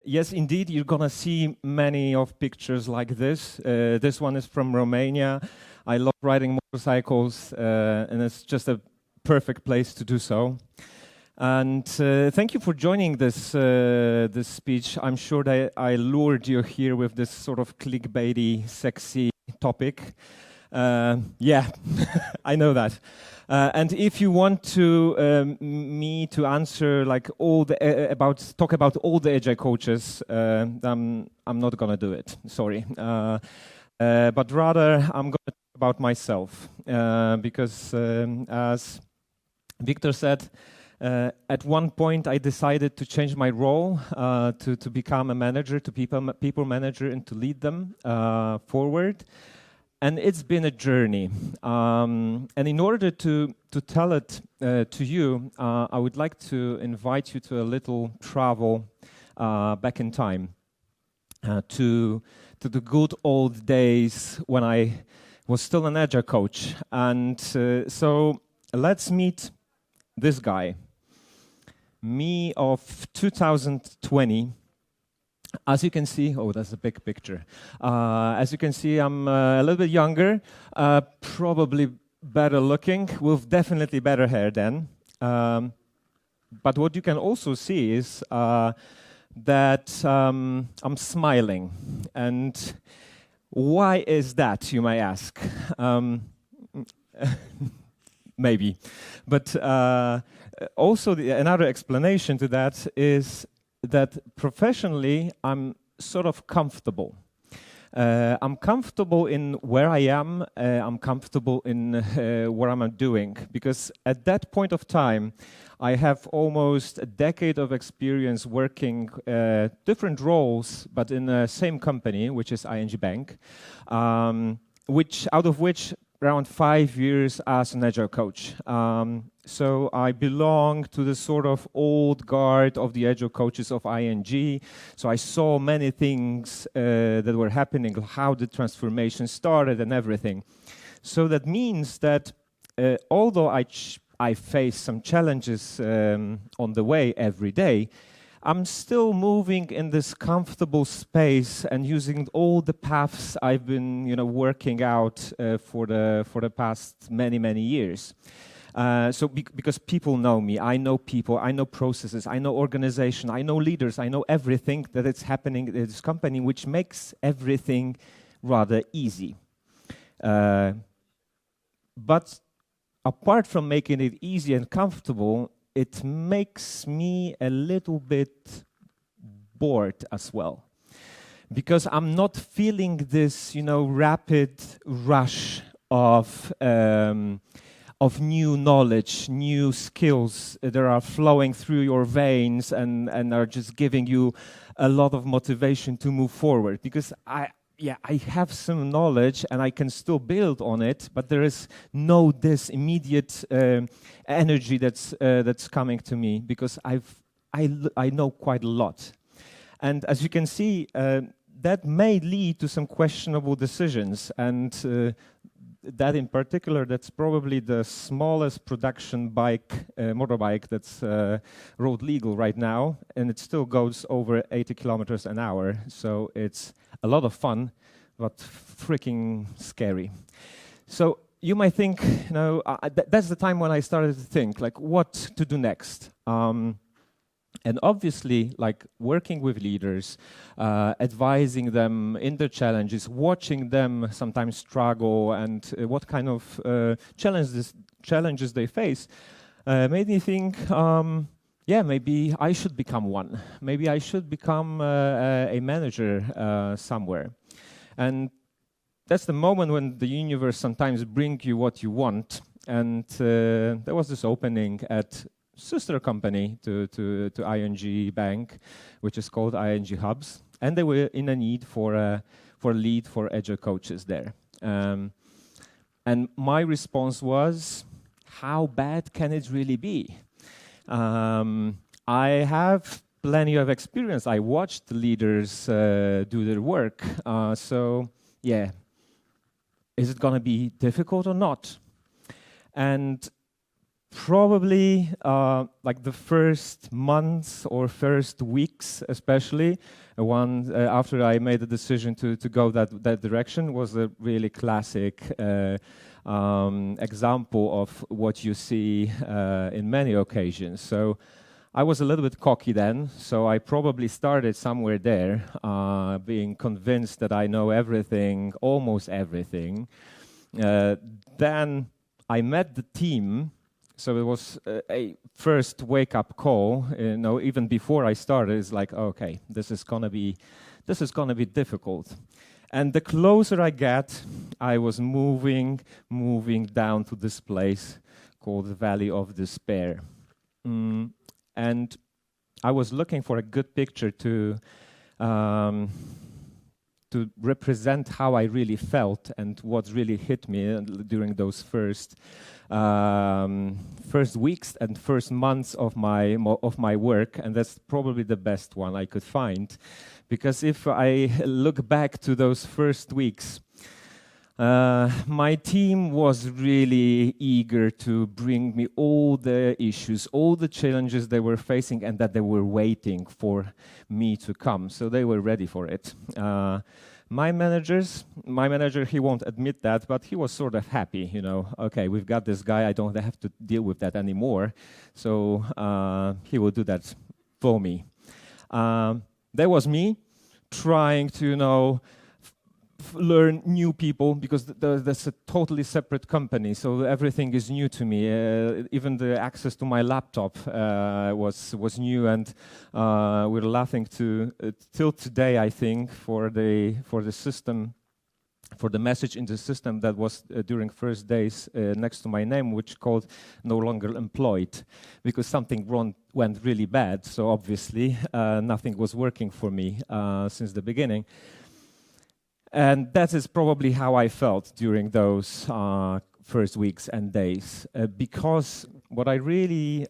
Yes, indeed, you're gonna see many of pictures like this. This one is from Romania. I love riding motorcycles, and it's just a perfect place to do so. And thank you for joining this speech. I'm sure that I lured you here with this sort of clickbaity, sexy topic. Yeah, I know that. And if you want to me to answer like all the talk about all the Agile coaches, I'm not gonna do it. Sorry, but rather I'm gonna talk about myself because as Victor said. At one point, I decided to change my role to become a manager, to people manager, and to lead them forward. And it's been a journey. And in order to tell it to you, I would like to invite you to a little travel back in time to the good old days when I was still an Agile coach. And so let's meet this guy. Me of 2020, as you can see, oh, that's a big picture. As you can see, I'm a little bit younger, probably better looking, with definitely better hair then. But what you can also see is that I'm smiling. And why is that, you might ask? Maybe. But also, another explanation to that is that professionally, I'm sort of comfortable. I'm comfortable in where I am. I'm comfortable in what I'm doing. Because at that point of time, I have almost a decade of experience working different roles, but in the same company, which is ING Bank, out of which around 5 years as an Agile coach. So I belong to the sort of old guard of the Agile coaches of ING. So I saw many things that were happening, how the transformation started and everything. So that means that although I face some challenges on the way every day, I'm still moving in this comfortable space and using all the paths I've been, working out for the past many years. Because people know me, I know people, I know processes, I know organization, I know leaders, I know everything that is happening in this company, which makes everything rather easy. But apart from making it easy and comfortable, it makes me a little bit bored as well. Because I'm not feeling this, rapid rush of new knowledge, new skills that are flowing through your veins and are just giving you a lot of motivation to move forward. Because I have some knowledge and I can still build on it, but there is no this immediate energy that's coming to me because I know quite a lot. And as you can see, that may lead to some questionable decisions. And that in particular, that's probably the smallest production motorbike that's road legal right now, and it still goes over 80 kilometers an hour. So it's a lot of fun, but freaking scary. So you might think, that's the time when I started to think, like, what to do next. And obviously, like working with leaders, advising them in their challenges, watching them sometimes struggle and what kind of challenges they face, made me think, maybe I should become one. Maybe I should become a manager somewhere. And that's the moment when the universe sometimes brings you what you want. And there was this opening at sister company to ING Bank, which is called ING Hubs, and they were in a need for a lead for Agile coaches there. And my response was, how bad can it really be? I have plenty of experience. I watched the leaders do their work. So yeah, is it going to be difficult or not? And probably like the first months or first weeks, especially after I made the decision to go that direction, was a really classic example of what you see in many occasions. So I was a little bit cocky then, so I probably started somewhere there, being convinced that I know everything, almost everything. Then I met the team. So it was a first wake-up call. Even before I started, it's like, okay, this is gonna be difficult. And the closer I get, I was moving down to this place called the Valley of Despair. And I was looking for a good picture to represent how I really felt and what really hit me during those first weeks and first months of my work, and that's probably the best one I could find, because if I look back to those first weeks, my team was really eager to bring me all the issues, all the challenges they were facing, and that they were waiting for me to come. So they were ready for it. My manager, he won't admit that, but he was sort of happy, okay, we've got this guy, I don't have to deal with that anymore, so he will do that for me. There was me trying to, learn new people, because that's a totally separate company, so everything is new to me. Even the access to my laptop was new, and we're laughing till today, I think, for the system, for the message in the system that was during first days next to my name, which called "no longer employed," because something went really bad. So obviously nothing was working for me since the beginning. And that is probably how I felt during those first weeks and days, because what I really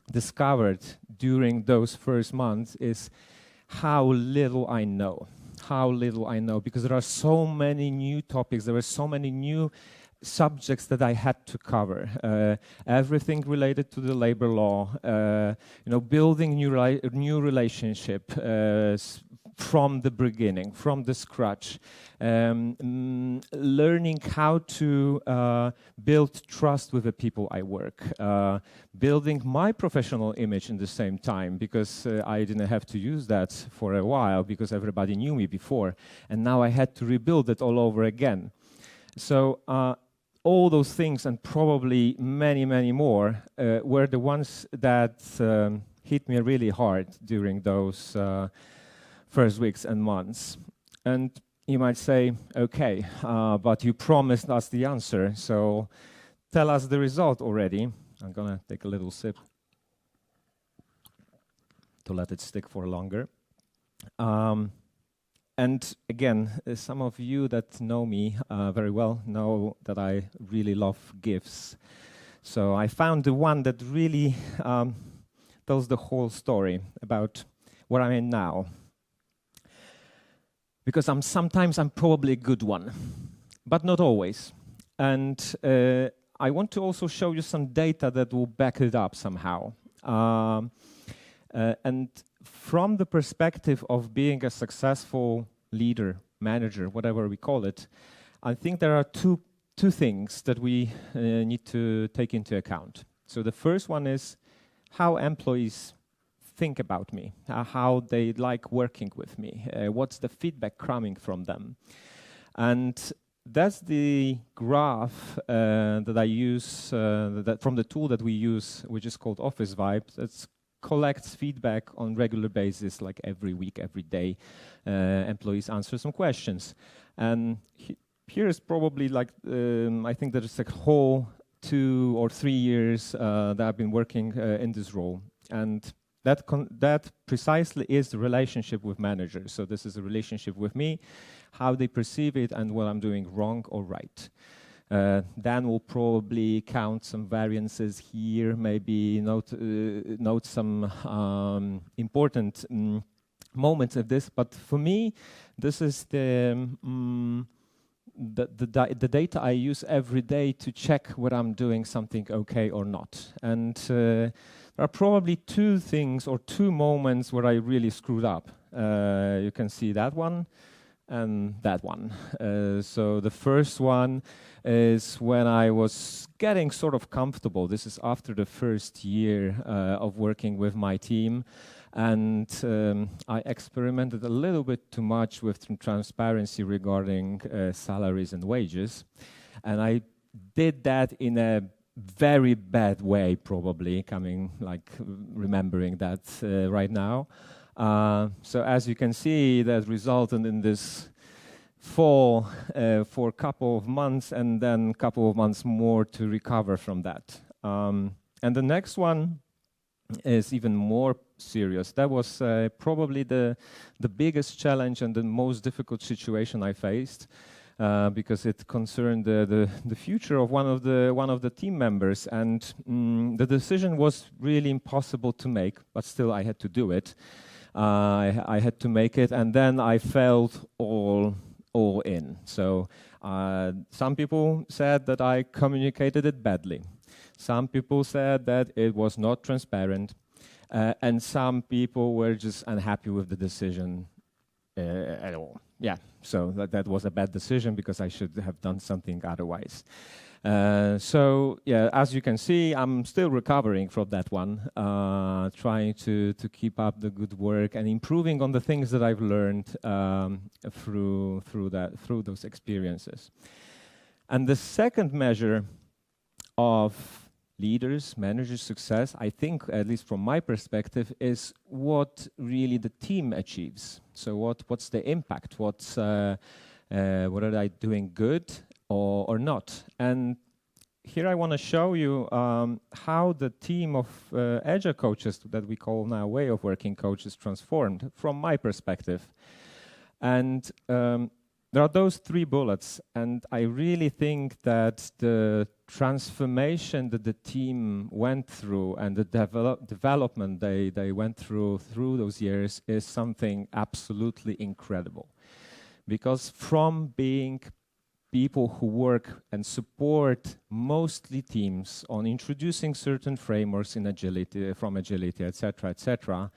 discovered during those first months is how little I know, because there are so many new topics, there are so many new subjects that I had to cover. Everything related to the labor law, building new relationship, from the beginning, from the scratch, learning how to build trust with the people I work, building my professional image in the same time, because I didn't have to use that for a while because everybody knew me before, and now I had to rebuild it all over again. So all those things, and probably many, many more, were the ones that hit me really hard during those first weeks and months. And you might say, okay, but you promised us the answer, so tell us the result already. I'm gonna take a little sip to let it stick for longer. And again, some of you that know me very well know that I really love gifts. So I found the one that really tells the whole story about where I'm in now. Because sometimes I'm probably a good one, but not always. And I want to also show you some data that will back it up somehow. And from the perspective of being a successful leader, manager, whatever we call it, I think there are two things that we need to take into account. So the first one is how employees think about me, how they like working with me, what's the feedback coming from them. And that's the graph that I use from the tool that we use, which is called Office Vibe. That collects feedback on regular basis, like every week, every day. Employees answer some questions. And here is probably like, I think there's a whole 2 or 3 years that I've been working in this role. And that precisely is the relationship with managers. So this is a relationship with me, how they perceive it, and what I'm doing wrong or right. Dan will probably count some variances here, maybe note some important moments of this. But for me, this is the the data I use every day to check whether I'm doing something okay or not. And there are probably two things or two moments where I really screwed up. You can see that one and that one. So the first one is when I was getting sort of comfortable. This is after the first year of working with my team. And I experimented a little bit too much with transparency regarding salaries and wages. And I did that in a very bad way, probably, remembering that right now. So as you can see, that resulted in this fall for a couple of months and then a couple of months more to recover from that. And the next one is even more serious. That was probably the biggest challenge and the most difficult situation I faced because it concerned the future of one of the team members, and the decision was really impossible to make, but still I had to do it. I had to make it, and then I felt all in. So some people said that I communicated it badly. Some people said that it was not transparent, and some people were just unhappy with the decision at all. Yeah, so that was a bad decision because I should have done something otherwise. So yeah, as you can see, I'm still recovering from that one, trying to keep up the good work and improving on the things that I've learned through those experiences. And the second measure of managers' success, I think, at least from my perspective, is what really the team achieves. So what's the impact? What are they doing good or not? And here I want to show you how the team of Agile coaches that we call now Way of Working coaches transformed from my perspective. And there are those three bullets, and I really think that the transformation that the team went through and the development they went through those years is something absolutely incredible. Because from being people who work and support mostly teams on introducing certain frameworks in agility, from agility, etc.,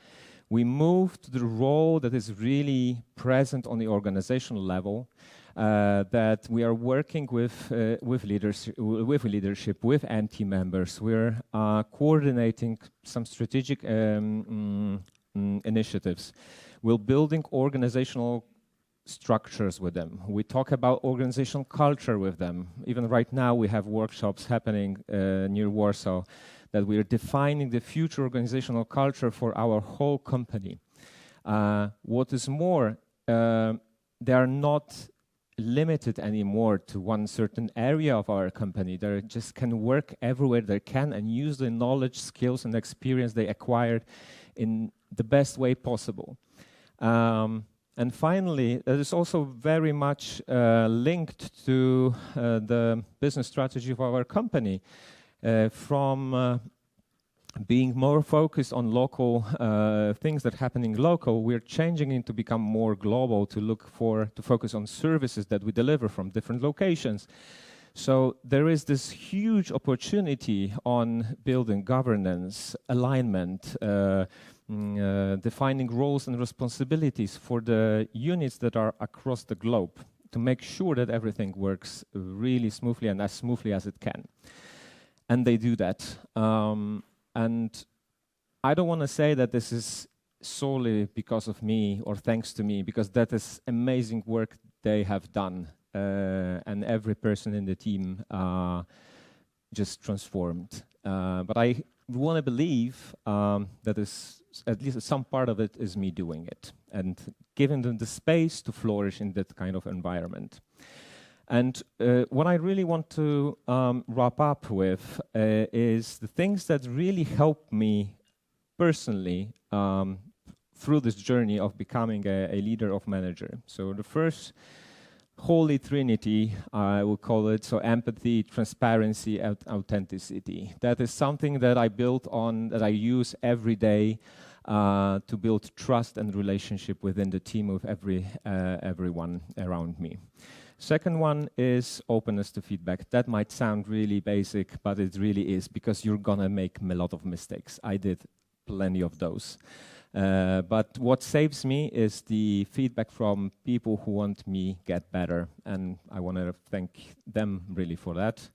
we moved to the role that is really present on the organizational level, that we are working with leadership, with team members. We're coordinating some strategic initiatives. We're building organizational structures with them. We talk about organizational culture with them. Even right now, we have workshops happening near Warsaw that we are defining the future organizational culture for our whole company. What is more, they are not limited anymore to one certain area of our company. They just can work everywhere they can and use the knowledge, skills, and experience they acquired in the best way possible. And finally, that is also very much linked to the business strategy of our company. From being more focused on local things that are happening local, we're changing it to become more global, to focus on services that we deliver from different locations. So there is this huge opportunity on building governance, alignment, defining roles and responsibilities for the units that are across the globe to make sure that everything works really smoothly and as smoothly as it can. And they do that. And I don't want to say that this is solely because of me or thanks to me, because that is amazing work they have done. And every person in the team just transformed. But I want to believe that at least some part of it is me doing it and giving them the space to flourish in that kind of environment. And what I really want to wrap up with is the things that really helped me personally through this journey of becoming a leader of manager. So the first Holy Trinity, I will call it, so empathy, transparency, and authenticity. That is something that I built on, that I use every day to build trust and relationship within the team of everyone around me. Second one is openness to feedback. That might sound really basic, but it really is, because you're gonna make a lot of mistakes. I did plenty of those. But what saves me is the feedback from people who want me get better, and I want to thank them really for that.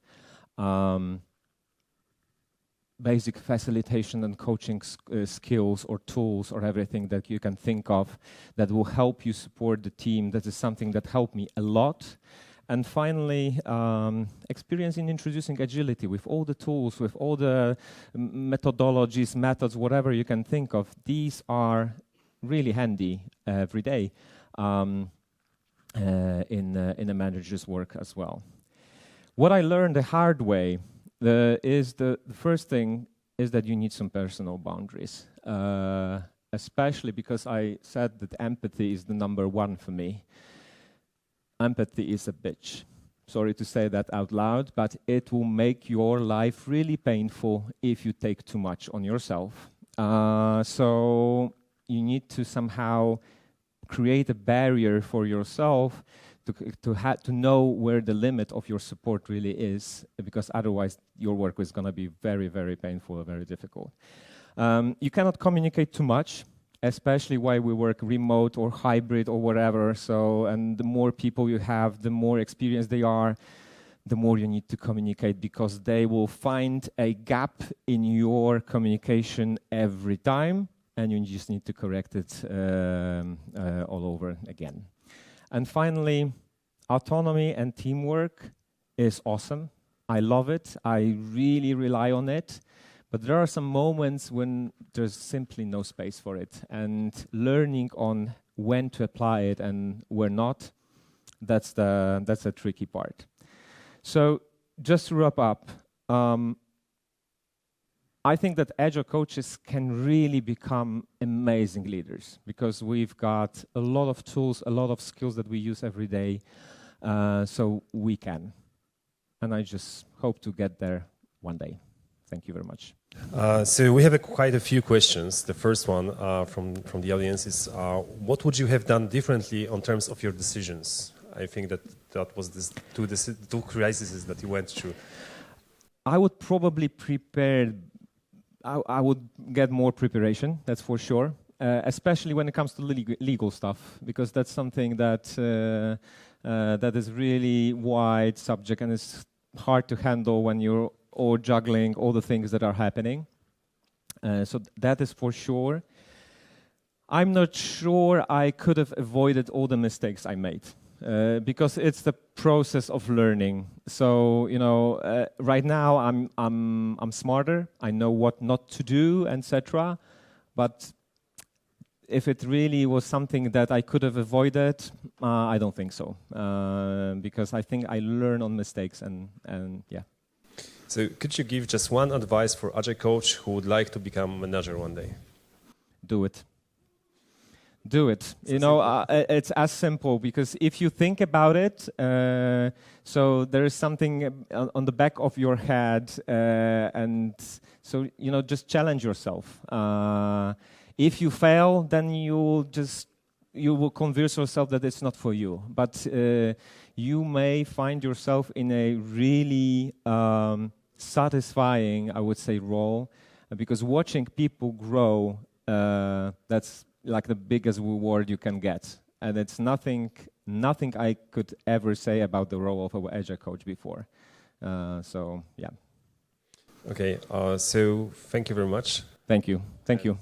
Basic facilitation and coaching skills or tools or everything that you can think of that will help you support the team. That is something that helped me a lot. And finally, experience in introducing agility with all the tools, with all the methodologies, methods, whatever you can think of. These are really handy every day in a manager's work as well. What I learned the hard way is the first thing is that you need some personal boundaries, especially because I said that empathy is the number one for me. Empathy is a bitch. Sorry to say that out loud, but it will make your life really painful if you take too much on yourself. So you need to somehow create a barrier for yourself to know where the limit of your support really is, because otherwise your work is going to be very, very painful and very difficult. You cannot communicate too much, especially while we work remote or hybrid or whatever. So, and the more people you have, the more experienced they are, the more you need to communicate, because they will find a gap in your communication every time, and you just need to correct it all over again. And finally, autonomy and teamwork is awesome. I love it. I really rely on it. But there are some moments when there's simply no space for it. And learning on when to apply it and where not, that's a tricky part. So just to wrap up, I think that Agile coaches can really become amazing leaders, because we've got a lot of tools, a lot of skills that we use every day, so we can. And I just hope to get there one day. Thank you very much. So we have quite a few questions. The first one from the audience is, what would you have done differently on terms of your decisions? I think that was the two crises that you went through. I would probably prepare. I would get more preparation, that's for sure, especially when it comes to legal stuff, because that's something that that is really wide subject and it's hard to handle when you're all juggling all the things that are happening. So that is for sure. I'm not sure I could have avoided all the mistakes I made, because it's the process of learning. So right now I'm smarter. I know what not to do, etc. But if it really was something that I could have avoided, I don't think so, because I think I learn on mistakes and yeah. So could you give just one advice for Agile coach who would like to become a manager one day? Do it. Do it. It's as simple, because if you think about it, so there is something on the back of your head, and so, just challenge yourself. If you fail, then you will convince yourself that it's not for you. But you may find yourself in a really satisfying, I would say, role, because watching people grow, that's like the biggest reward you can get. And it's nothing I could ever say about the role of an Agile coach before. So, yeah. Okay, so thank you very much. Thank you. Thank you.